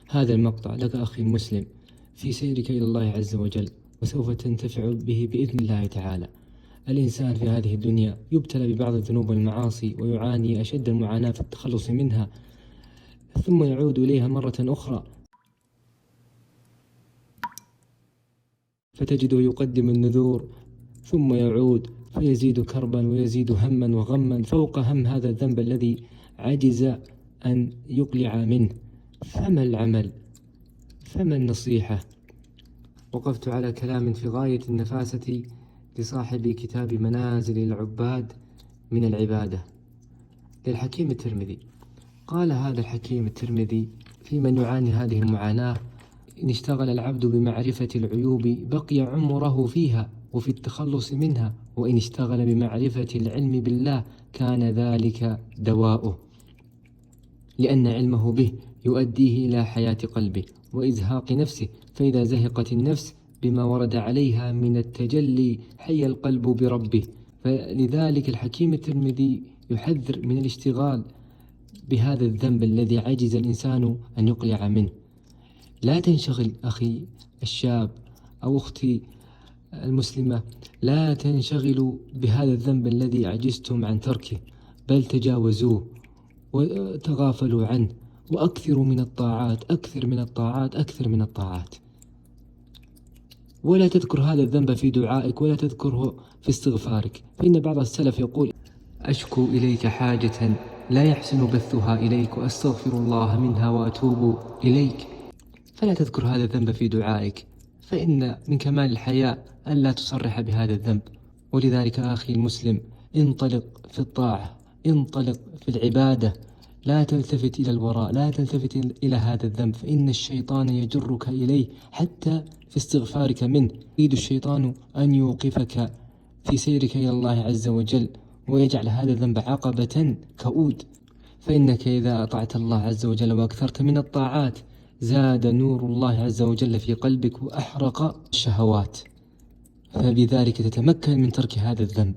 هذا المقطع لك أخي المسلم في سيرك إلى الله عز وجل، وسوف تنتفع به بإذن الله تعالى. الإنسان في هذه الدنيا يبتلى ببعض الذنوب والمعاصي ويعاني أشد المعاناة في التخلص منها، ثم يعود إليها مرة أخرى فتجده يقدم النذور ثم يعود فيزيد كربا ويزيد هما وغما فوق هم هذا الذنب الذي عجز أن يقلع منه. فما العمل؟ فما النصيحة؟ وقفت على كلام في غاية النفاسة لصاحب كتاب منازل العباد من العبادة للحكيم الترمذي. قال هذا الحكيم الترمذي في من يعاني هذه المعاناة: إن اشتغل العبد بمعرفة العيوب بقي عمره فيها وفي التخلص منها، وإن اشتغل بمعرفة العلم بالله كان ذلك دواؤه، لأن علمه به يؤديه إلى حياة قلبه وإزهاق نفسه، فإذا زهقت النفس بما ورد عليها من التجلي حي القلب بربه. فلذلك الحكيم الترمذي يحذر من الاشتغال بهذا الذنب الذي عجز الإنسان أن يقلع منه. لا تنشغل أخي الشاب أو أختي المسلمة، لا تنشغلوا بهذا الذنب الذي عجزتم عن تركه، بل تجاوزوه وتغافلوا عنه، وأكثروا من الطاعات، أكثر من الطاعات، أكثر من الطاعات. ولا تذكر هذا الذنب في دعائك ولا تذكره في استغفارك، فإن بعض السلف يقول: أشكو إليك حاجة لا يحسن بثها إليك، وأستغفر الله منها وأتوب إليك. فلا تذكر هذا الذنب في دعائك، فإن من كمال الحياء ألا تصرح بهذا الذنب. ولذلك أخي المسلم، انطلق في الطاعة، انطلق في العبادة، لا تلتفت إلى الوراء، لا تلتفت إلى هذا الذنب، فإن الشيطان يجرك إليه حتى في استغفارك منه. يريد الشيطان أن يوقفك في سيرك إلى الله عز وجل ويجعل هذا الذنب عقبة كؤود، فإنك إذا أطعت الله عز وجل وأكثرت من الطاعات زاد نور الله عز وجل في قلبك وأحرق الشهوات، فبذلك تتمكن من ترك هذا الذنب.